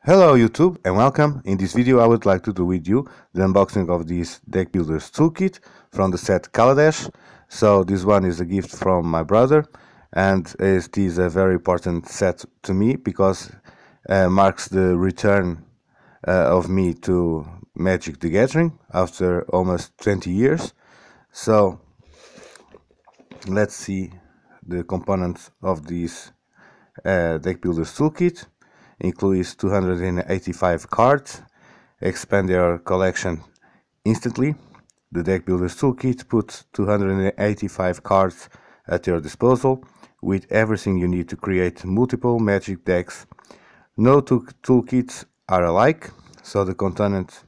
Hello YouTube and welcome. In this video I would like to do with you the unboxing of this deck builders toolkit from the set Kaladesh. So this one is a gift from my brother, and it is a very important set to me because marks the return of me to Magic the Gathering after almost 20 years. So let's see the components of this deck builders toolkit. Includes 285 cards. Expand your collection instantly. The deck builders toolkit puts 285 cards at your disposal with everything you need to create multiple magic decks. No two toolkits are alike, so the components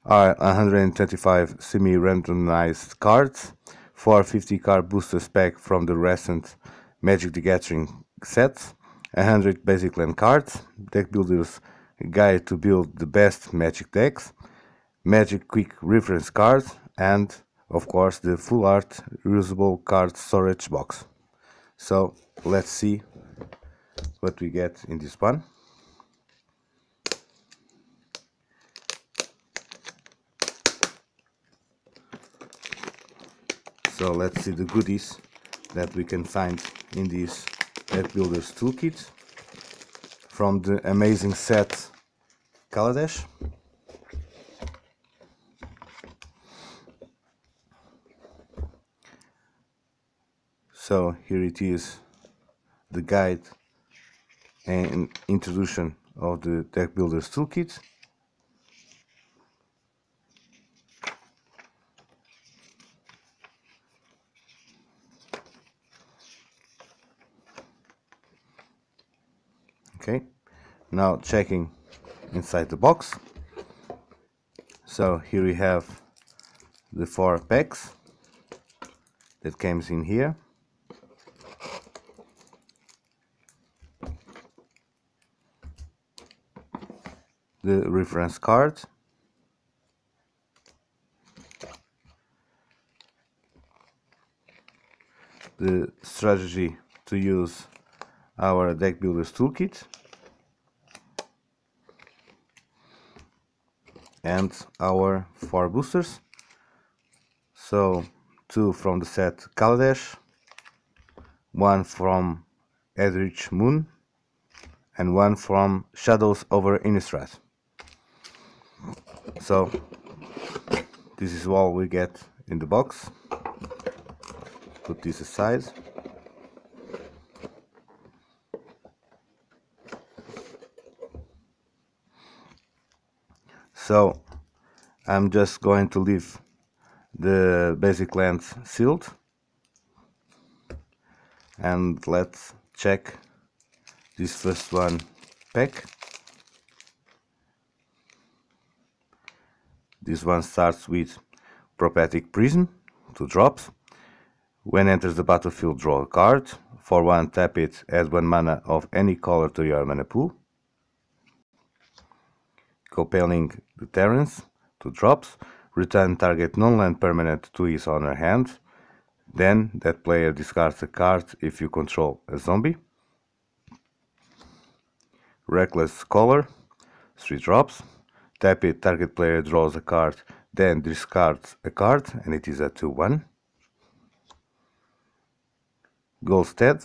are 125 semi-randomized cards, 450 card boosters pack from the recent Magic the Gathering sets, 100 basic land cards, deck builders guide to build the best Magic decks, Magic quick reference cards, and of course the full art reusable card storage box. So let's see what we get in this one. So let's see the goodies that we can find in this deck builders toolkit from the amazing set Kaladesh. So here it is, the guide and introduction of the deck builders toolkit. Okay, now checking inside the box. So here we have the 4 packs that comes in here. The reference card, the strategy to use our deck builders toolkit, and our 4 boosters. So 2 from the set Kaladesh, 1 from Edrich Moon, and 1 from Shadows over Innistrad. So this is all we get in the box. Put this aside. So I'm just going to leave the basic lands sealed, and let's check this first one pack. This one starts with Prophetic Prism, 2 drops. When enters the battlefield, draw a card. For 1, tap it, add 1 mana of any color to your mana pool. Compelling Deterrence, 2 drops. Return target non-land permanent to his owner hand. Then that player discards a card if you control a zombie. Reckless Scholar, 3 drops. Tap it, target player draws a card, then discards a card, and it is a 2/1. Ghosted,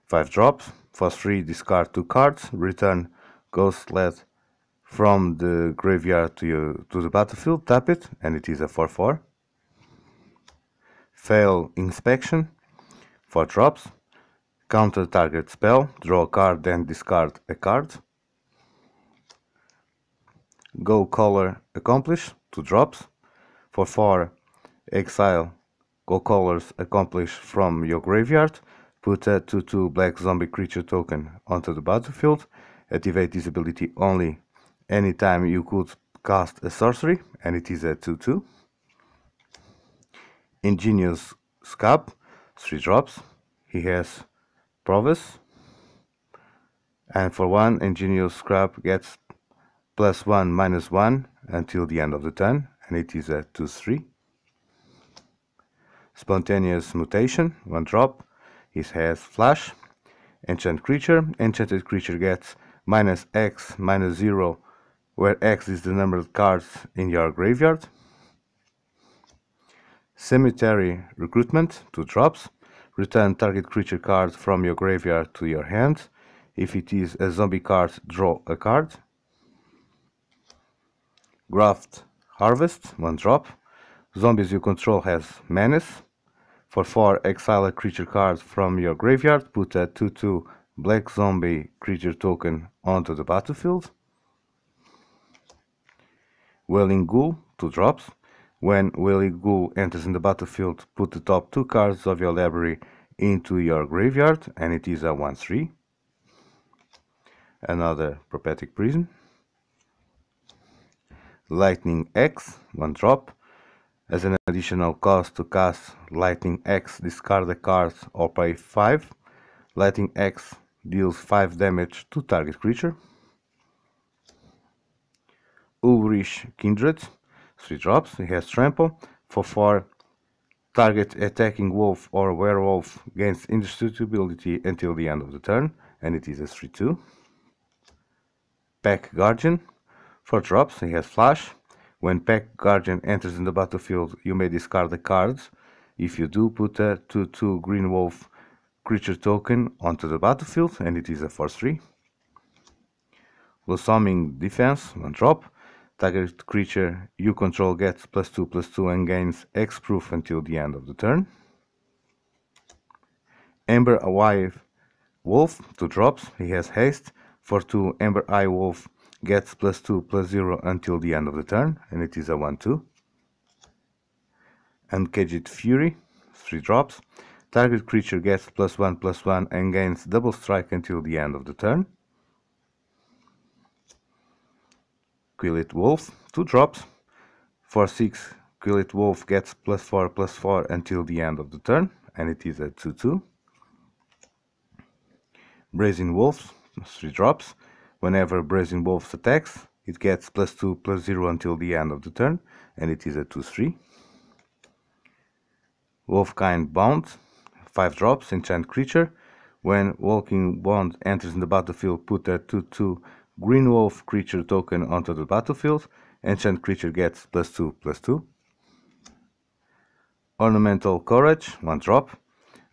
5 drops. For 3, discard 2 cards. Return Ghosted from the graveyard to the battlefield. Tap it, and it is a 4/4. Fail Inspection, 4 drops. Counter target spell. Draw a card, then discard a card. Go Color Accomplish, 2 drops. For 4, exile Go Colors Accomplish from your graveyard. Put a 2/2 black zombie creature token onto the battlefield. Activate this ability only anytime you could cast a sorcery, and it is a 2/2. Ingenious Scab, 3 drops. He has Provis. And for 1, Ingenious Scab gets +1/-1 until the end of the turn, and it is a 2/3. Spontaneous Mutation, 1 drop. It has Flash. Enchanted creature gets minus X minus 0, where X is the number of cards in your graveyard. Cemetery Recruitment, 2 drops. Return target creature card from your graveyard to your hand. If it is a zombie card, draw a card. Graft Harvest, 1 drop. Zombies you control has Menace. For 4, exile a creature card from your graveyard. Put a 2/2 black zombie creature token onto the battlefield. Wailing Ghoul, 2 drops. When Wailing Ghoul enters in the battlefield, put the top 2 cards of your library into your graveyard, and it is a 1/3. Another Prophetic Prism. Lightning X, 1 drop. As an additional cost to cast Lightning X, discard a card or pay 5. Lightning X deals 5 damage to target creature. Ulrich Kindred, 3 drops. He has Trample. For 4, target attacking wolf or werewolf gains indestructibility until the end of the turn, and it is a 3/2. Pack Guardian, 4 drops. He has Flash. When Pack Guardian enters in the battlefield, you may discard a card. If you do, put a 2/2 green wolf creature token onto the battlefield, and it is a 4/3. Blossoming Defense, 1 drop. Target creature you control gets +2/+2 and gains X-proof until the end of the turn. Ember Eye Wolf, 2 drops. He has Haste. For 2, Ember Eye Wolf gets +2/+0 until the end of the turn, and it is a 1/2. Uncaged Fury, 3 drops. Target creature gets +1/+1 and gains double strike until the end of the turn. Quillet Wolf, 2 drops. For 6, Quillet Wolf gets +4/+4 until the end of the turn, and it is a 2/2. Brazen Wolves, 3 drops. Whenever Brazen Wolves attacks, it gets +2/+0 until the end of the turn, and it is a 2/3. Wolfkind Bond, 5 drops, enchant creature. When Walking Bond enters in the battlefield, put a 2/2 green wolf creature token onto the battlefield. Enchant creature gets +2/+2. Ornamental Courage, 1 drop.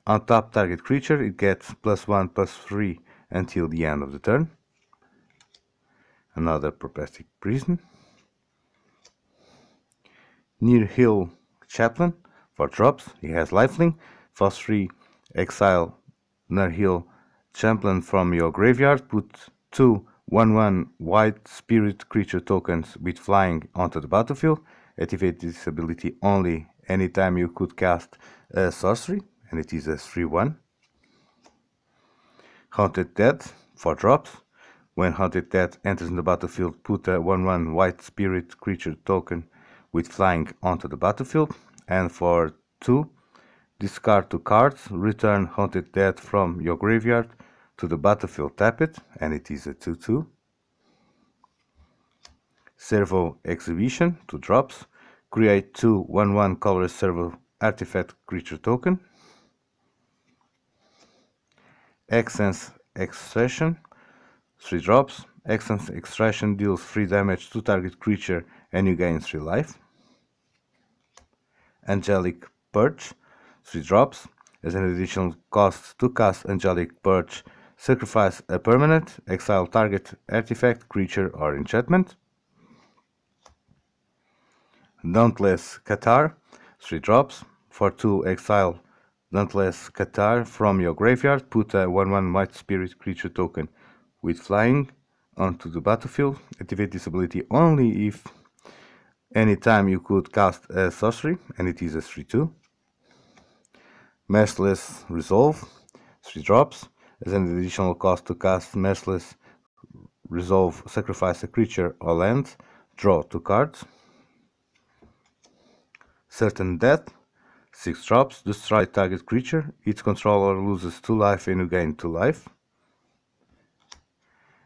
Untap target creature, it gets +1/+3 until the end of the turn. Another Prophetic Prism. Nihil Chaplain, 4 drops. He has Lifelink. For 3, exile Nihil Chaplain from your graveyard. Put 2 1/1 white spirit creature tokens with flying onto the battlefield. Activate this ability only anytime you could cast a sorcery, and it is a 3/1. Haunted Dead, 4 drops. When Haunted Dead enters in the battlefield, put a 1/1 white spirit creature token with flying onto the battlefield. And for 2, discard 2 cards, return Haunted Dead from your graveyard to the battlefield, tap it, and it is a 2/2. Servo Exhibition, 2 drops. Create 2 1/1 colorless servo artifact creature token. Essence Extraction, 3 drops. Essence Extraction deals 3 damage to target creature and you gain 3 life. Angelic Purge, 3 drops. As an additional cost to cast Angelic Purge, sacrifice a permanent, exile target artifact, creature, or enchantment. Dauntless Cathar, 3 drops. For 2, exile Dauntless Cathar from your graveyard. Put a 1/1 white spirit creature token with flying onto the battlefield. Activate this ability only if anytime you could cast a sorcery, and it is a 3/2. Merciless Resolve, 3 drops. As an additional cost to cast Merciless Resolve, sacrifice a creature or land, draw 2 cards. Certain Death, 6 drops. Destroy target creature, its controller loses 2 life and you gain 2 life.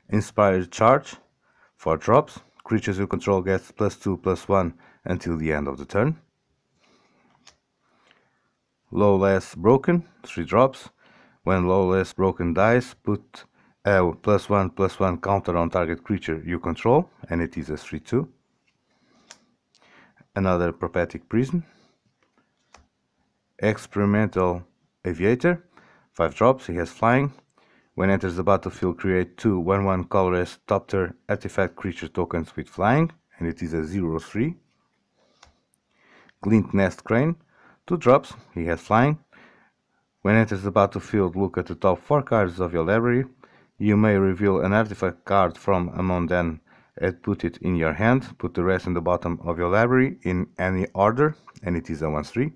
Inspired Charge, 4 drops. Creatures you control gets +2/+1 until the end of the turn. Lawless Broken, 3 drops. When Lawless Broken dies, put a +1/+1 counter on target creature you control, and it is a 3/2. Another Prophetic Prism. Experimental Aviator, 5 drops, he has flying. When enters the battlefield, create 2 1/1 colorless top tier artifact creature tokens with flying, and it is a 0/3. Glint Nest Crane, 2 drops, he has flying. When enters the battlefield, look at the top 4 cards of your library. You may reveal an artifact card from among them and put it in your hand. Put the rest in the bottom of your library in any order, and it is a 1/3.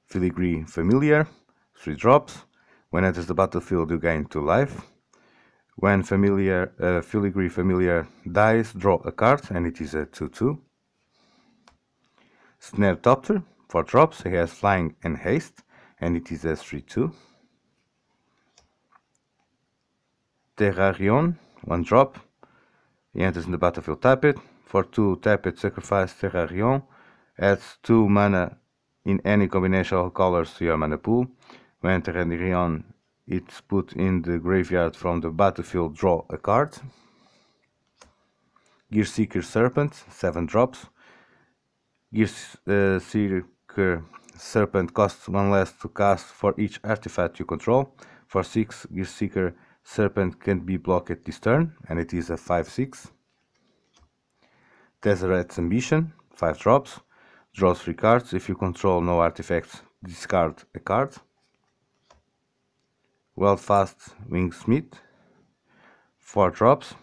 Filigree Familiar, 3 drops. When enters the battlefield, you gain 2 life. When Filigree Familiar dies, draw a card, and it is a 2/2. Snare Topter, 4 drops, he has flying and haste, and it is a 3/2. Terrarion, 1 drop, he enters in the battlefield, tap it. For 2, tap it, sacrifice Terrarion, adds 2 mana in any combination of colors to your mana pool. When Terrarion is put in the graveyard from the battlefield, draw a card. Gearseeker Serpent, 7 drops. Gearseeker Serpent costs 1 less to cast for each artifact you control. For 6, Gearseeker Serpent can't be blocked this turn, and it is a 5/6. Tezzeret's Ambition, 5 drops. Draw 3 cards. If you control no artifacts, discard a card. Weldfast Wingsmith, 4 drops.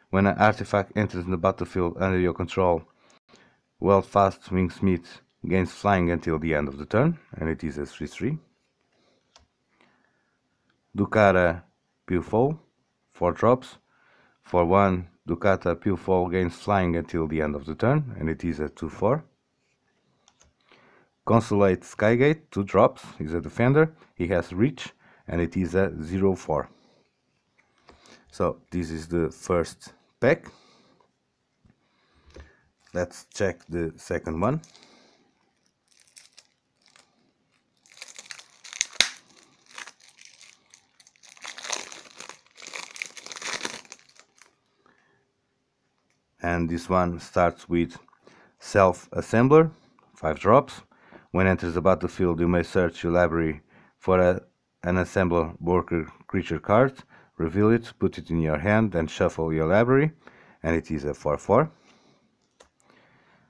When an artifact enters the battlefield under your control, Weldfast Wingsmith gains flying until the end of the turn, and it is a 3/3. Ducata Pewfall, 4 drops. For 1, Ducata Pewfall gains flying until the end of the turn, and it is a 2/4. Consulate Skygate, 2 drops, he's a defender, he has reach, and it is a 0/4. So this is the first pack. Let's check the second one. And this one starts with Self-Assembler, 5 drops. When enters the battlefield, you may search your library for an Assembler Worker creature card, reveal it, put it in your hand, then shuffle your library, and it is a 4/4.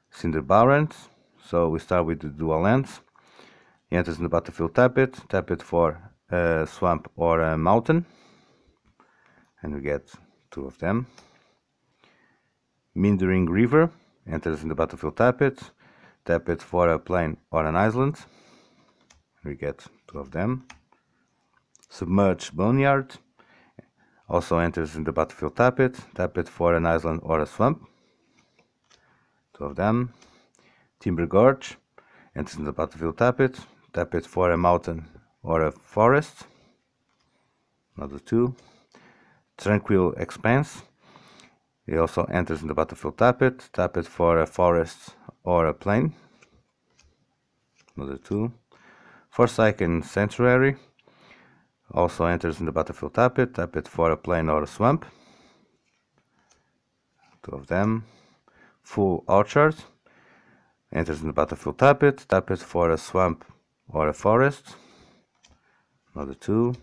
Cinderbarrant, so we start with the dual lands. He enters in the battlefield, tap it for a swamp or a mountain, and we get 2 of them. Mindering River, enters in the battlefield, tap it for a plain or an island, we get 2 of them. Submerged Boneyard, also enters in the battlefield, tap it for an island or a swamp, 2 of them. Timber Gorge, enters in the battlefield, tap it for a mountain or a forest, another 2. Tranquil Expanse, it also enters in the battlefield, tap it for a forest or a plain, another 2. Forsaken Sanctuary, also enters in the battlefield, tap it for a plain or a swamp, 2 of them. Full Orchard, enters in the battlefield, tap it for a swamp or a forest, another 2.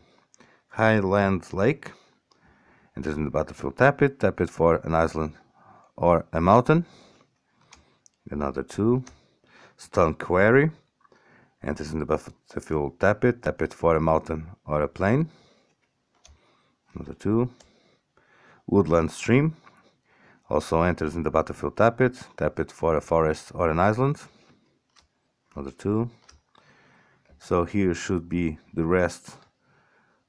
Highland Lake, enters in the battlefield, tap it for an island or a mountain, another 2. Stone Quarry, enters in the battlefield, tap it for a mountain or a plain, another 2. Woodland Stream, also enters in the battlefield, tap it for a forest or an island, another 2. So here should be the rest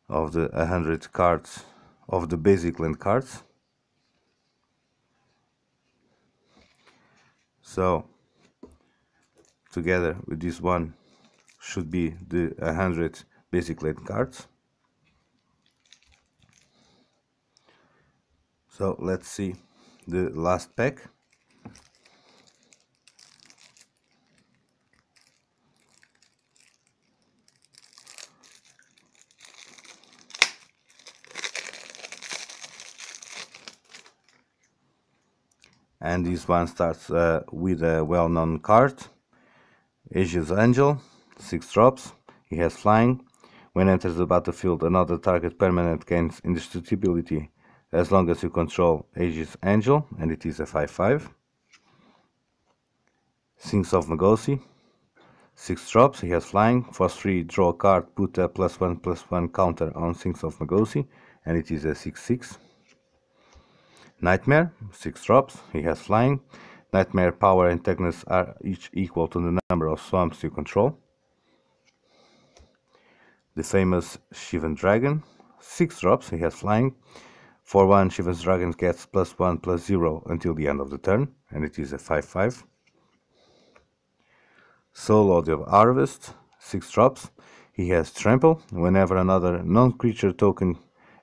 of the 100 cards of the basic land cards. So together with this one should be the 100 basic land cards. So let's see the last pack. And this one starts with a well-known card, Aegis Angel, 6 drops. He has flying. When enters the battlefield, another target permanent gains indestructibility as long as you control Aegis Angel, and it is a 5/5. Sphinx of Magosi, 6 drops. He has flying. For 3, draw a card, put a +1/+1 counter on Sphinx of Magosi, and it is a 6/6. Nightmare, 6 drops. He has flying. Nightmare power and toughness are each equal to the number of swamps you control. The famous Shivan Dragon, 6 drops. He has flying. For 1, Shivan's Dragon gets +1/+0 until the end of the turn, and it is a 5/5. Soul Lord of Harvest, 6 drops. He has Trample. Whenever another non-creature token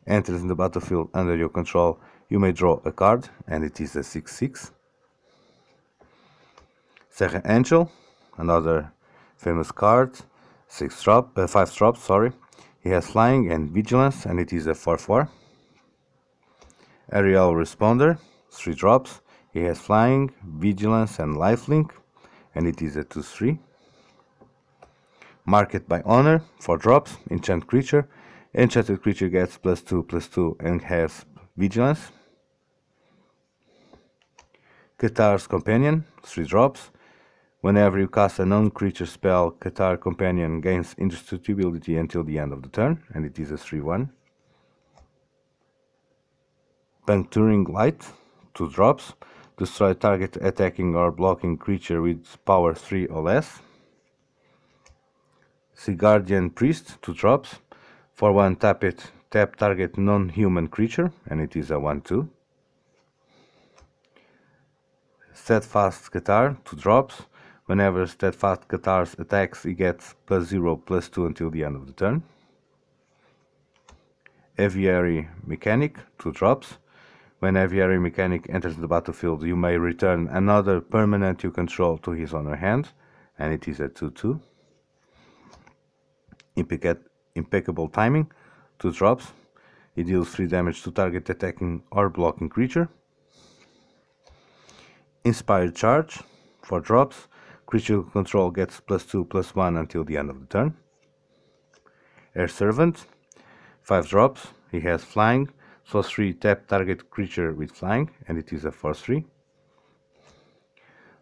enters in the battlefield under your control, you may draw a card, and it is a 6/6. Serra Angel, another famous card, 5 drops. He has Flying and Vigilance, and it is a 4/4. Aerial Responder, 3 drops. He has Flying, Vigilance, and Lifelink, and it is a 2/3. Market by Honor, 4 drops. Enchant creature. Enchanted creature gets +2/+2 and has Vigilance. Qatar's Companion, 3 drops. Whenever you cast a non-creature spell, Qatar Companion gains indestructibility until the end of the turn, and it is a 3/1. Puncturing Light, 2 drops. Destroy target attacking or blocking creature with power 3 or less. Guardian Priest, 2 drops. For 1, tap it, tap target non-human creature, and it is a 1/2. Steadfast Qatar, 2 drops. Whenever Steadfast Qatar attacks, he gets +0/+2 until the end of the turn. Aviary Mechanic, 2 drops. When Aviary Mechanic enters the battlefield, you may return another permanent you control to his owner hand, and it is a 2/2. Impeccable Timing, 2 drops. He deals 3 damage to target attacking or blocking creature. Inspired Charge, 4 drops. Creature control gets +2/+1 until the end of the turn. Air Servant, 5 drops. He has Flying, so 3 tap target creature with Flying, and it is a 4/3.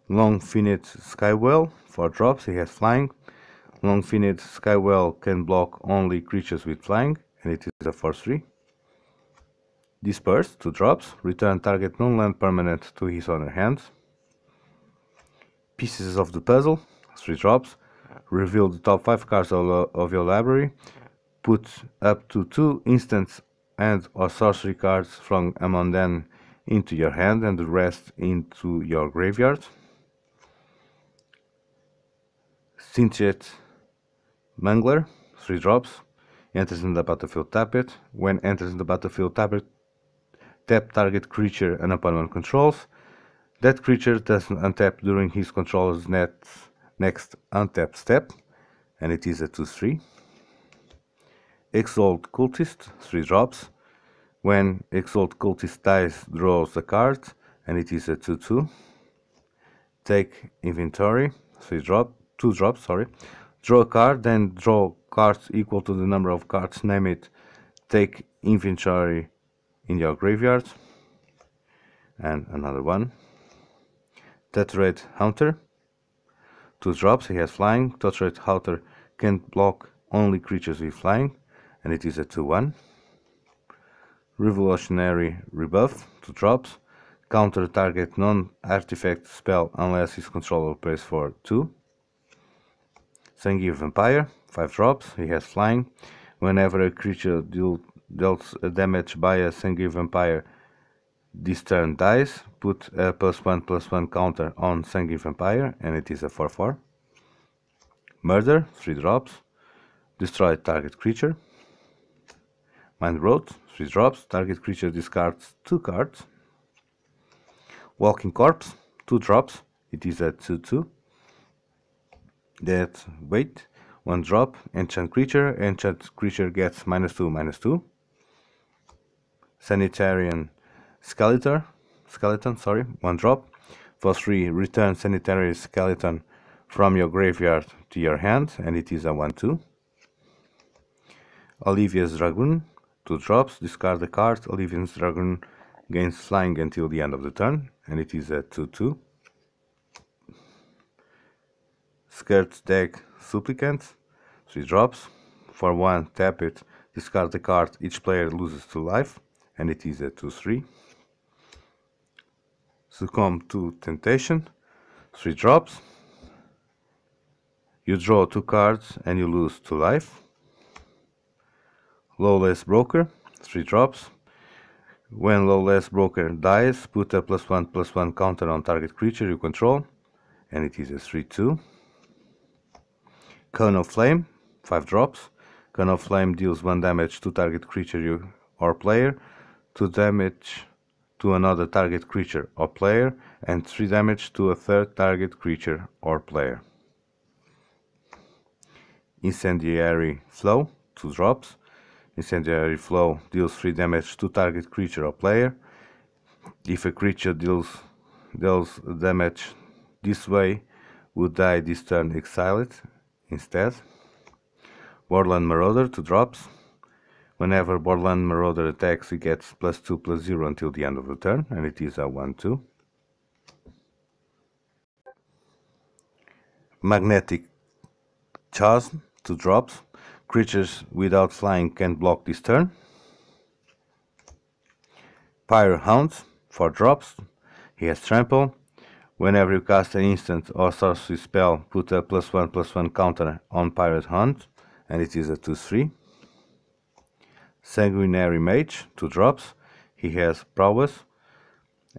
Long Finite Skywell, 4 drops. He has Flying. Long Finite Skywell can block only creatures with Flying, and it is a 4/3. Disperse, 2 drops. Return target non-land permanent to his owner hand. Pieces of the Puzzle, 3 drops. Reveal the top 5 cards of your library. Put up to 2 instants and or sorcery cards from among them into your hand and the rest into your graveyard. Sentient Mangler, 3 drops. Enters in the battlefield, tap it. When enters in the battlefield, tap target creature an opponent controls. That creature doesn't untap during his controller's next untap step, and it is a 2/3. Exalt Cultist, 3 drops. When Exalt Cultist dies, draws a card, and it is a 2/2. Take Inventory, 2 drops. Draw a card, then draw cards equal to the number of cards. Name it. Take Inventory in your graveyard. And another one. Tetrate Hunter, 2 drops. He has Flying. Tetrate Hunter can block only creatures with Flying, and it is a 2/1. Revolutionary Rebuff, 2 drops. Counter target non-artifact spell unless his controller pays for 2. Sangir Vampire, 5 drops. He has Flying. Whenever a creature deals damage by a Sangir Vampire this turn dies, put a +1/+1 counter on Sangir Vampire, and it is a 4/4. Murder, 3 drops. Destroy target creature. Mind Road, 3 drops. Target creature discards 2 cards. Walking Corpse, 2 drops. It is a 2/2. That wait, 1 drop. Enchant creature. Enchant creature gets -2/-2. Sanitarian Skeletor, skeleton, sorry, 1 drop. For 3, return sanitary skeleton from your graveyard to your hand, and it is a 1/2. Olivia's Dragoon, 2 drops, discard a card. Olivia's Dragoon gains flying until the end of the turn, and it is a 2/2. Skirt Deck Supplicant, 3 drops. For 1, tap it, discard a card, each player loses 2 life, and it is a 2/3. Succumb to Temptation, 3 drops. You draw 2 cards and you lose 2 life. Lawless Broker, 3 drops. When Lawless Broker dies, put a +1/+1 counter on target creature you control, and it is a 3/2. Cone of Flame, 5 drops. Cone of Flame deals 1 damage to target creature you or player, 2 damage to another target creature or player, and 3 damage to a third target creature or player. Incendiary Flow, 2 drops. Incendiary Flow deals 3 damage to target creature or player. If a creature deals damage this way, would die this turn, exile it instead. Borderland Marauder, 2 drops. Whenever Borderland Marauder attacks, it gets +2/+0 until the end of the turn, and it is a 1/2. Magnetic Chasm, 2 drops. Creatures without flying can block this turn. Pyre Hound, 4 drops. He has Trample. Whenever you cast an instant or sorcery spell, put a +1/+1 counter on Pyre Hound, and it is a 2/3. Sanguinary Mage, 2 drops. He has Prowess,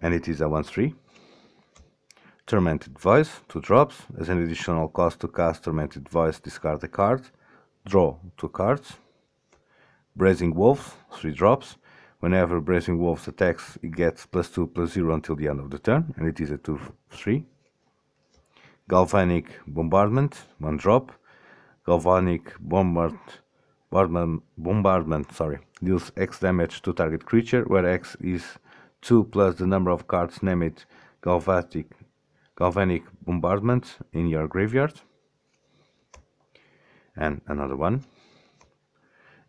and it is a 1/3. Tormented Voice, 2 drops. As an additional cost to cast Tormented Voice, discard a card. Draw 2 cards. Brazen Wolves, 3 drops. Whenever Brazen Wolves attacks, it gets +2/+0 until the end of the turn, and it is a 2/3. Galvanic Bombardment, 1 drop. Galvanic Bombardment, deals X damage to target creature, where X is 2 plus the number of cards named Galvanic Bombardment in your graveyard. And another one.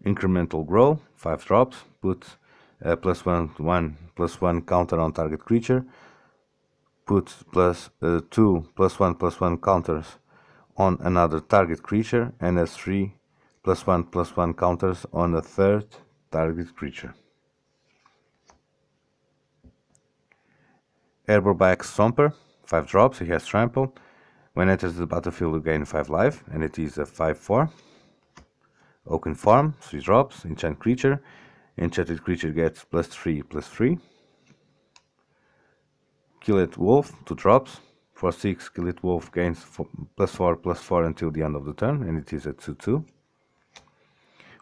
Incremental Grow, 5 drops. Put a +1/+1 counter on target creature. Put +2 +1/+1 counters on another target creature, and a 3 +1/+1 counters on a third target creature. Airborback Stomper, 5 drops. He has Trample. When enters the battlefield, you gain 5 life, and it is a 5/4. Oaken Farm, 3 drops. Enchant creature. Enchanted creature gets +3/+3. Killet Wolf, 2 drops. For 6, Killet Wolf gains +4/+4 until the end of the turn, and it is a 2/2.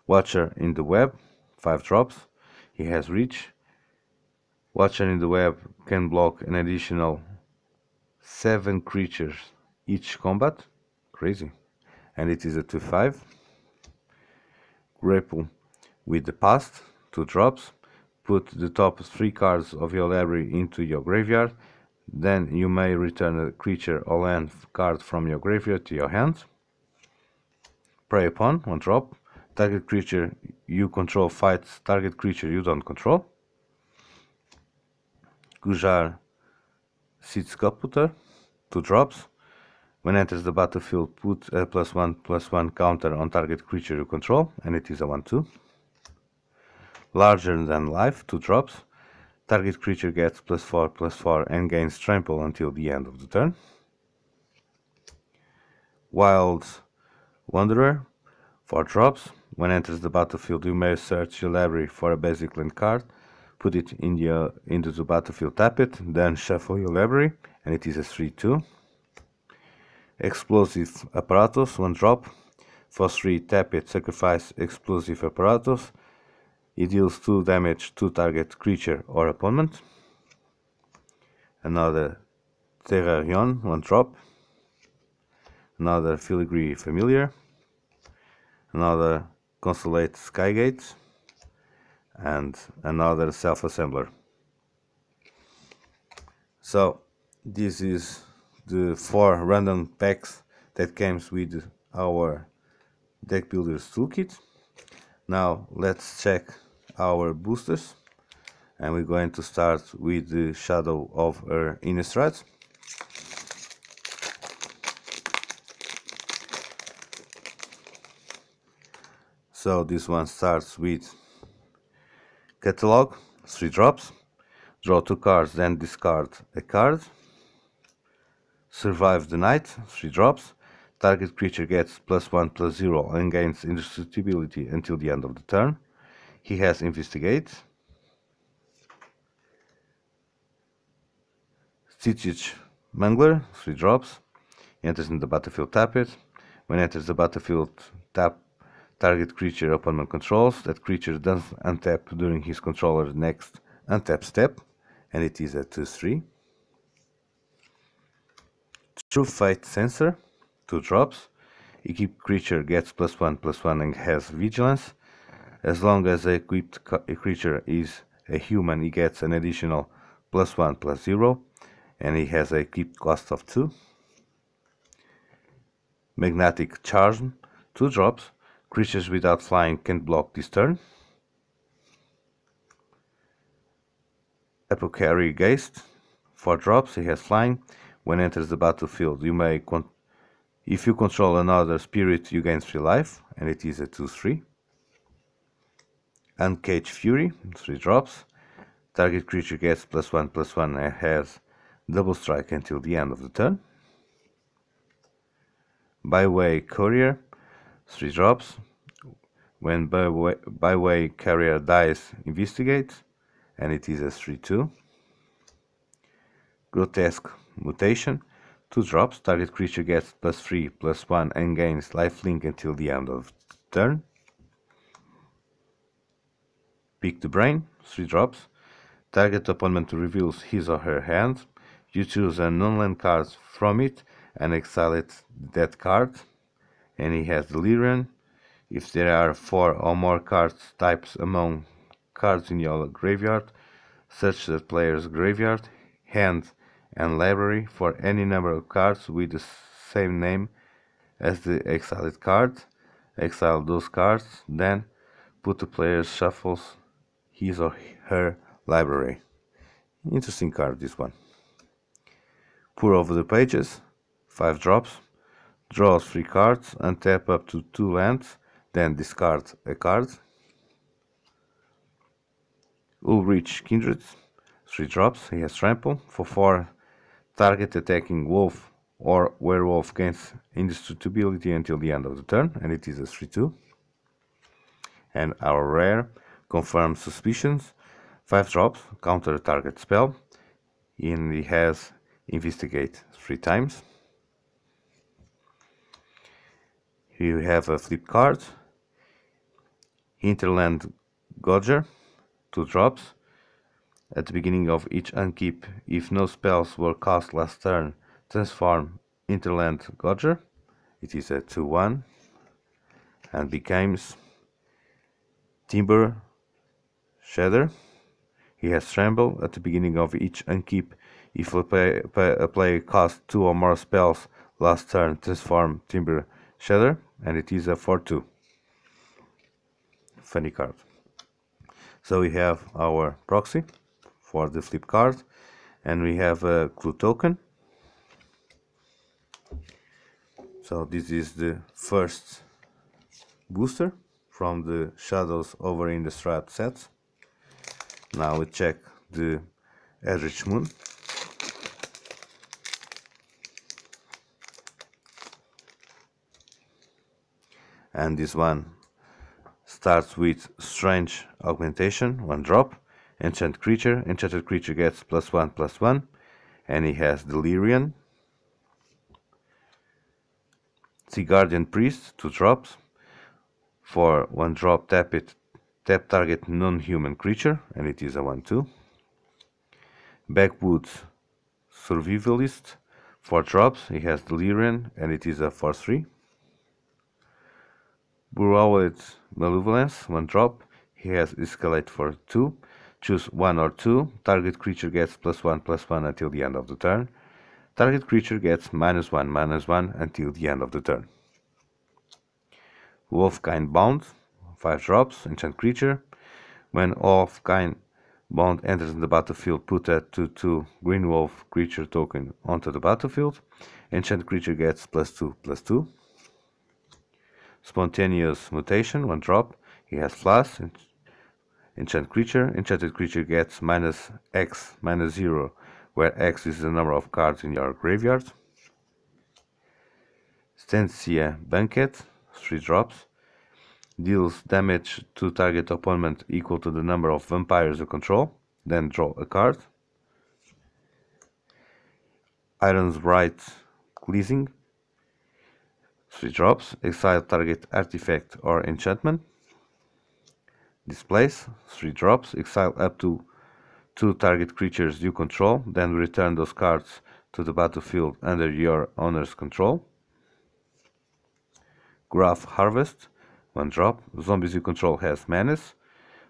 Watcher in the Web, 5 drops. He has Reach. Watcher in the Web can block an additional 7 creatures each combat. Crazy. And it is a 2/5. Grapple with the Past, 2 drops. Put the top 3 cards of your library into your graveyard. Then you may return a creature or land card from your graveyard to your hand. Prey Upon, 1 drop. Target creature you control fights target creature you don't control. Gujar Seedsculptor, 2 drops. When enters the battlefield, put a +1/+1 counter on target creature you control, and it is a 1/2. Larger Than Life, 2 drops. Target creature gets +4/+4 and gains Trample until the end of the turn. Wild Wanderer, 4 drops. When enters the battlefield, you may search your library for a basic land card, put it into the battlefield, tap it, then shuffle your library, and it is a 3/2. Explosive Apparatus, 1 drop. For 3, tap it, sacrifice Explosive Apparatus. It deals 2 damage to target creature or opponent. Another Terrarion, 1 drop. Another Filigree Familiar. Another Constellate Skygate. And another Self-Assembler. So this is the 4 random packs that comes with our deck builders toolkit. Now let's check our boosters, and we're going to start with the Shadow of Innistrad. So this one starts with Catalog, 3 drops, draw 2 cards, then discard a card. Survive the night, 3 drops, target creature gets +1/+0 and gains indestructibility until the end of the turn. He has Investigate. Stitch's Mangler, 3 drops, enters in the battlefield tapped. When enters the battlefield, tap target creature opponent controls. That creature does untap during his controller's next untap step, and it is a 2/3. True Fate Sensor, 2 drops. Equipped creature gets +1/+1 and has Vigilance. As long as the equipped creature is a human, he gets an additional +1/+0, and he has a equipped cost of 2. Magnetic Charm, 2 drops. Creatures without flying can't block this turn. Apothecary Geist, 4 drops. He has flying. When enters the battlefield, you may if you control another spirit, you gain 3 life, and it is a 2/3. Uncaged Fury, 3 drops. Target creature gets +1/+1 and has double strike until the end of the turn. Byway Courier, 3 drops. When Byway Carrier dies, investigate, and it is a 3/2. Grotesque Mutation, 2 drops. Target creature gets +3/+1 and gains lifelink until the end of the turn. Pick the Brain, 3 drops. Target opponent reveals his or her hand. You choose a non-land card from it and exile that card, and he has Delirium. If there are 4 or more card types among cards in your graveyard, search the player's graveyard, hand, and library for any number of cards with the same name as the exiled card. Exile those cards, then put the player shuffles his or her library. Interesting card, this one. Pour over the pages, 5 drops. Draw 3 cards, untap up to 2 lands, then discard a card. Ulrich Kindred, 3 drops. He has Trample. For 4, target attacking wolf or werewolf gains indestructibility until the end of the turn, and it is a 3/2. And our rare, Confirm Suspicions, 5 drops, counter target spell, and he has Investigate 3 times. Here we have a flip card, Hinterland Godger, 2 drops. At the beginning of each upkeep, if no spells were cast last turn, transform Hinterland Godger. It is a 2/1 and becomes Timber Shader. He has Tremble. At the beginning of each upkeep, if a player casts 2 or more spells last turn, transform Timber Shader, and it is a 4/2. Funny card. So we have our proxy for the flip card, and we have a clue token. So this is the first booster from the Shadows over Innistrad set. Now we check the Eldritch Moon. And this one starts with Strange Augmentation, 1 drop. Enchanted creature gets +1/+1, and he has Delirium. Sea Guardian Priest, 2 drops. For 1 drop, tap target non-human creature, and it is a 1/2. Backwoods Survivalist, 4 drops. He has Delirium, and it is a 4/3. Burrowed Malevolence, 1 drop. He has Escalate for 2. Choose 1 or 2. Target creature gets +1/+1 until the end of the turn. Target creature gets -1/-1 until the end of the turn. Wolfkind Bound, 5 drops, enchant creature. When Wolfkind Bound enters the battlefield, put a 2/2 green wolf creature token onto the battlefield. Enchant creature gets +2/+2. Spontaneous Mutation, 1 drop. He has Flash. Enchant creature. Enchanted creature gets -X/-0, where X is the number of cards in your graveyard. Stancia Banquet, 3 drops. Deals damage to target opponent equal to the number of vampires you control. Then draw a card. Iron's Bright Cleansing, 3 drops. Exile target artifact or enchantment. Displace, 3 drops. Exile up to 2 target creatures you control, then return those cards to the battlefield under your owner's control. Graph Harvest, 1 drop. Zombies you control has Menace.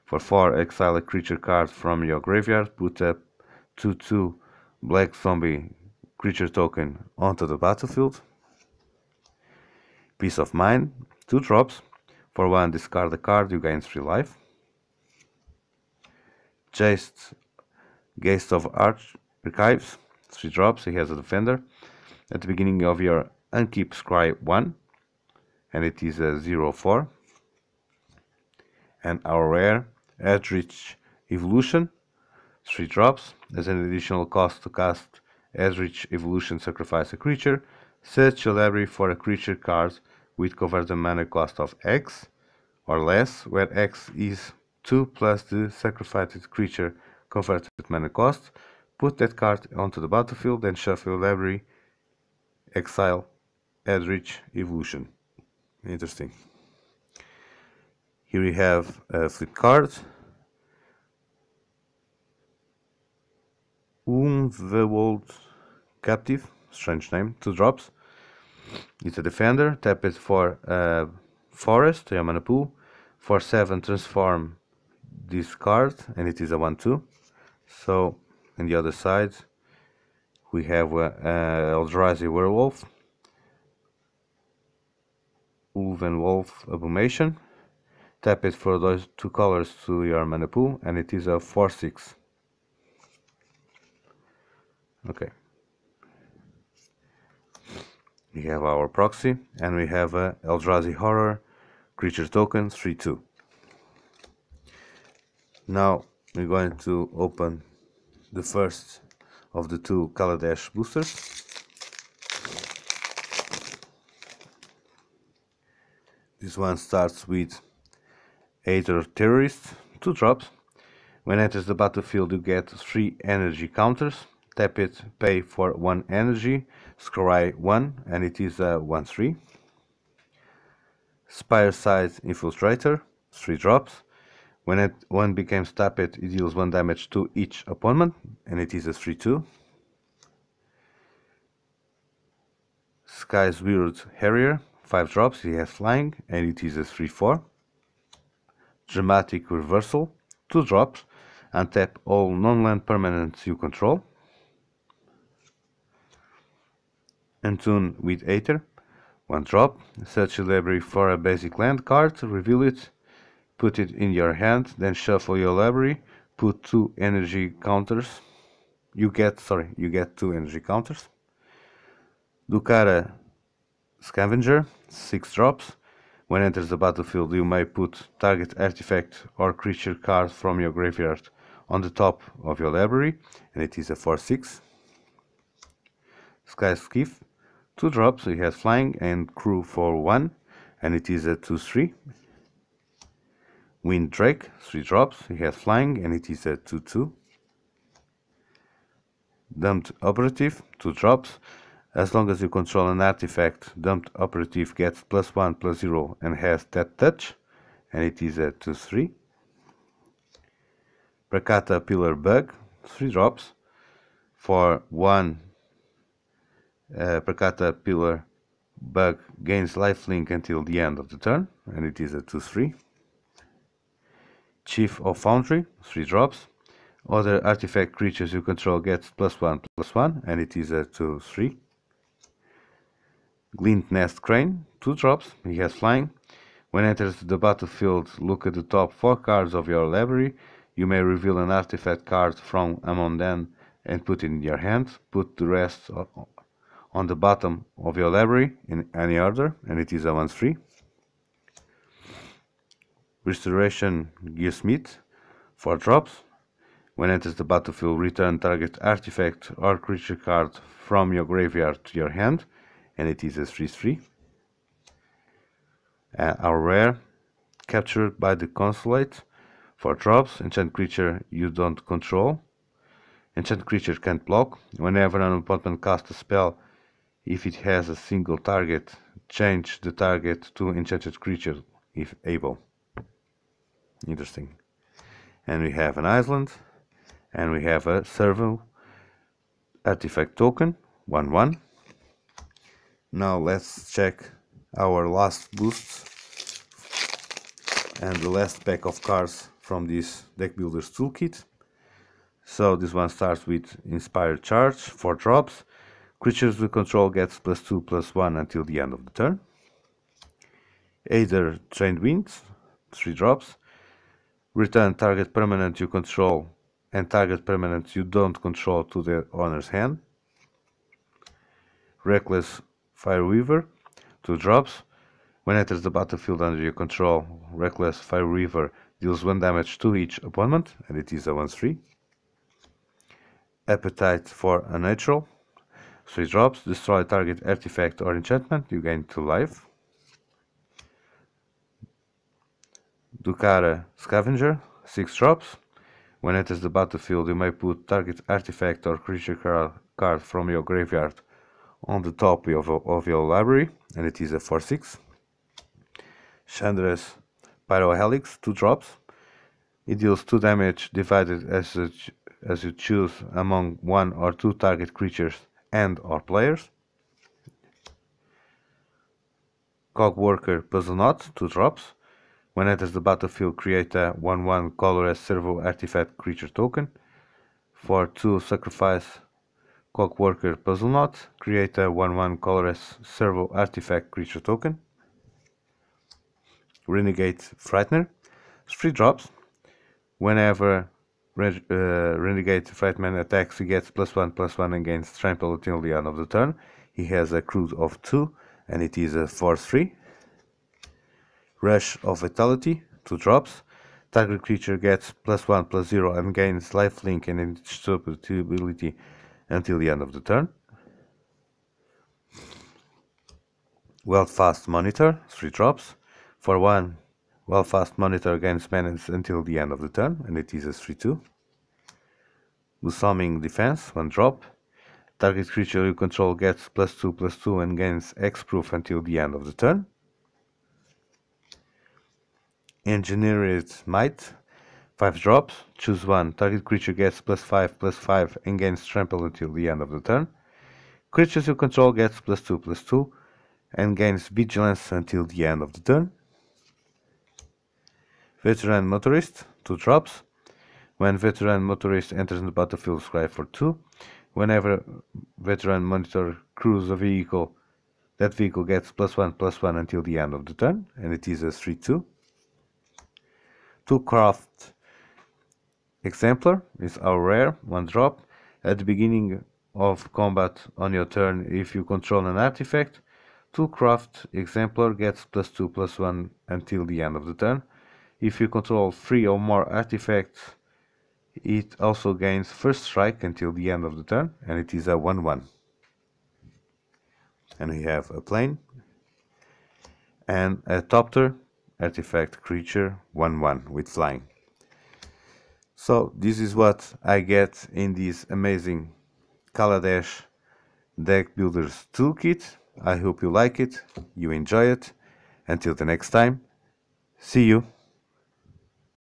For 4, exile a creature card from your graveyard, put a 2/2 black zombie creature token onto the battlefield. Peace of Mind, 2 drops. For 1, discard a card, you gain 3 life. Geist of Archives, 3 drops, he has a defender. At the beginning of your Unkeep Scry 1, and it is a 0/4. And our rare Eldritch Evolution, 3 drops. As an additional cost to cast Eldritch Evolution, sacrifice a creature. Search your library for a creature card with converted mana cost of X or less, where X is 2 plus the sacrificed creature converted mana cost. Put that card onto the battlefield, then shuffle your library. Exile Eldritch Evolution. Interesting. Here we have a flip card. Umvewold Captive, strange name, 2 drops. It's a defender. Tap it for Forest, your mana pool. For 7, transform this card, and it is a 1/2. So, on the other side, we have Eldrazi Werewolf, Ulven Wolf Abomination. Tap it for those 2 colors to your mana pool, and it is a 4/6. Okay. We have our proxy, and we have a Eldrazi Horror creature token 3/2. Now we're going to open the first of the 2 Kaladesh boosters. This one starts with Aether Terrorist, 2 drops. When it enters the battlefield, you get 3 energy counters. Tap it, pay for 1 energy, scry 1, and it is a 1/3. Spireside Infiltrator, 3 drops. When one becomes tapped, it deals 1 damage to each opponent, and it is a 3/2. Sky's Weird Harrier, 5 drops, he has flying, and it is a 3/4. Dramatic Reversal, 2 drops, untap all non-land permanents you control. Entune with Aether, 1 drop. Search your library for a basic land card, reveal it, put it in your hand, then shuffle your library, put 2 energy counters. You get 2 energy counters. Dukara Scavenger, 6 drops. When enters the battlefield, you may put target artifact or creature card from your graveyard on the top of your library, and it is a 4/6. Sky Skiff, 2 drops, he has flying and crew for 1, and it is a 2/3. Wind Drake, 3 drops, he has flying, and it is a 2/2. Dumped Operative, 2 drops. As long as you control an artifact, Dumped Operative gets +1/+0 and has that touch, and it is a 2/3. Prakata Pillar Bug, 3 drops. For 1, Prakata Pillar Bug gains lifelink until the end of the turn, and it is a 2/3. Chief of Foundry, 3 drops. Other artifact creatures you control get +1/+1, and it is a 2/3. Glint Nest Crane, 2 drops, he has flying. When enters the battlefield, look at the top 4 cards of your library. You may reveal an artifact card from among them and put it in your hand. Put the rest on the bottom of your library in any order, and it is a 1/3. Restoration Gearsmith, 4 drops. When enters the battlefield, return target artifact or creature card from your graveyard to your hand, and it is a 3/3. Our rare, Captured by the Consulate, 4 drops, enchant creature you don't control. Enchant creature can't block. Whenever an opponent casts a spell, if it has a single target, change the target to enchanted creature if able. Interesting. And we have an island, and we have a servo artifact token, 1/1. Now let's check our last boosts and the last pack of cards from this Deck Builder's Toolkit. So this one starts with Inspired Charge, 4 drops. Creatures we control gets +2/+1 until the end of the turn. Aether Trained Winds, 3 drops. Return target permanent you control and target permanent you don't control to the owner's hand. Reckless Fireweaver, 2 drops. When enters the battlefield under your control, Reckless Fireweaver deals 1 damage to each opponent, and it is a 1/3. Appetite for Unnatural, 3 drops. Destroy target artifact or enchantment, you gain 2 life. Dukara Scavenger, 6 drops. When enters the battlefield, you may put target artifact or creature card from your graveyard on the top of your library, and it is a 4/6. Chandra's Pyrohelix, 2 drops. It deals 2 damage divided as you choose among 1 or 2 target creatures and or players. Cogworker Puzzle Knot, 2 drops. When enters the battlefield, create a 1/1 colorless servo artifact creature token. For 2 sacrifice Cogworker Puzzle Knot, create a 1/1 colorless servo artifact creature token. Renegade Frightener, 3 drops. Whenever Renegade Frightman attacks, he gets +1/+1 against trample until the end of the turn. He has a crew of 2, and it is a 4/3. Rush of Vitality, 2 drops. Target creature gets +1/+0 and gains lifelink and indestructibility until the end of the turn. Weldfast Monitor, 3 drops. For 1, Weldfast Monitor gains menace until the end of the turn, and it is a 3/2. Blossoming Defense, 1 drop. Target creature you control gets +2/+2 and gains Hexproof until the end of the turn. Engineered Might, 5 drops. Choose 1. Target creature gets +5/+5 and gains trample until the end of the turn. Creatures you control gets +2/+2 and gains vigilance until the end of the turn. Veteran Motorist, 2 drops. When Veteran Motorist enters the battlefield, scry for 2. Whenever Veteran Monitor crews a vehicle, that vehicle gets +1/+1 until the end of the turn, and it is a 3/2. Toolcraft Exemplar is our rare, 1 drop. At the beginning of combat on your turn, if you control an artifact, Toolcraft Exemplar gets +2/+1 until the end of the turn. If you control 3 or more artifacts, it also gains First Strike until the end of the turn, and it is a 1/1. And we have a plane and a Topter artifact creature 1/1 with flying. So this is what I get in this amazing Kaladesh Deck Builder's Toolkit. I hope you like it, you enjoy it. Until the next time, see you.